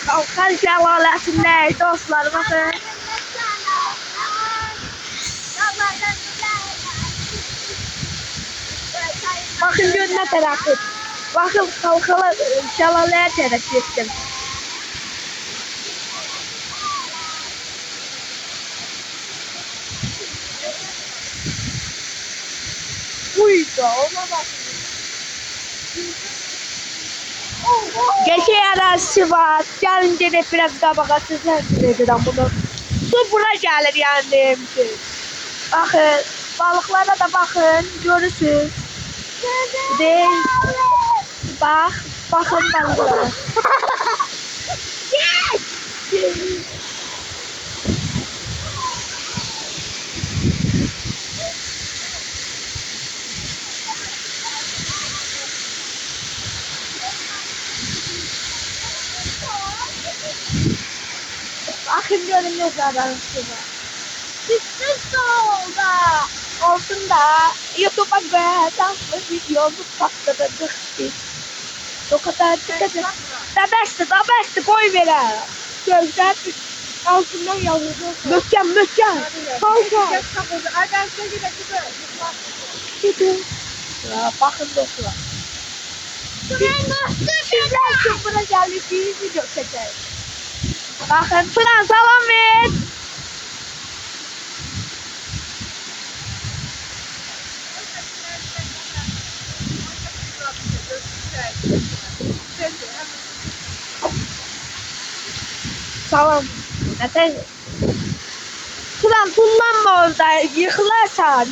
Kalkan şelalesinde dostlar bakın. Bakın gönlüne tarafı. Bakın kalkala şelaleye taraf gittim. Buydu ona bakın. Geçey arazisi var. Gelince de biraz daha bakarsınız dedim bunu. Su bura gelir yani. Bakın balıklara da bakın görürsünüz. De bakın balıklara. Bakın görünüyor zaten şurada. Üstün solda. Olsun da YouTube'a göre danslı videomuz patladık biz. O kadar çıkacak. Da beste koy vere. Gözler altından yavrudu. Mökken. Kalka. Gidin. Bakın dostlar. Sizler çok buna gelmiş bir video çekeriz. Bakın Turan salam ver. Salam. Neden? Turan kullanma orada yıkılarsan.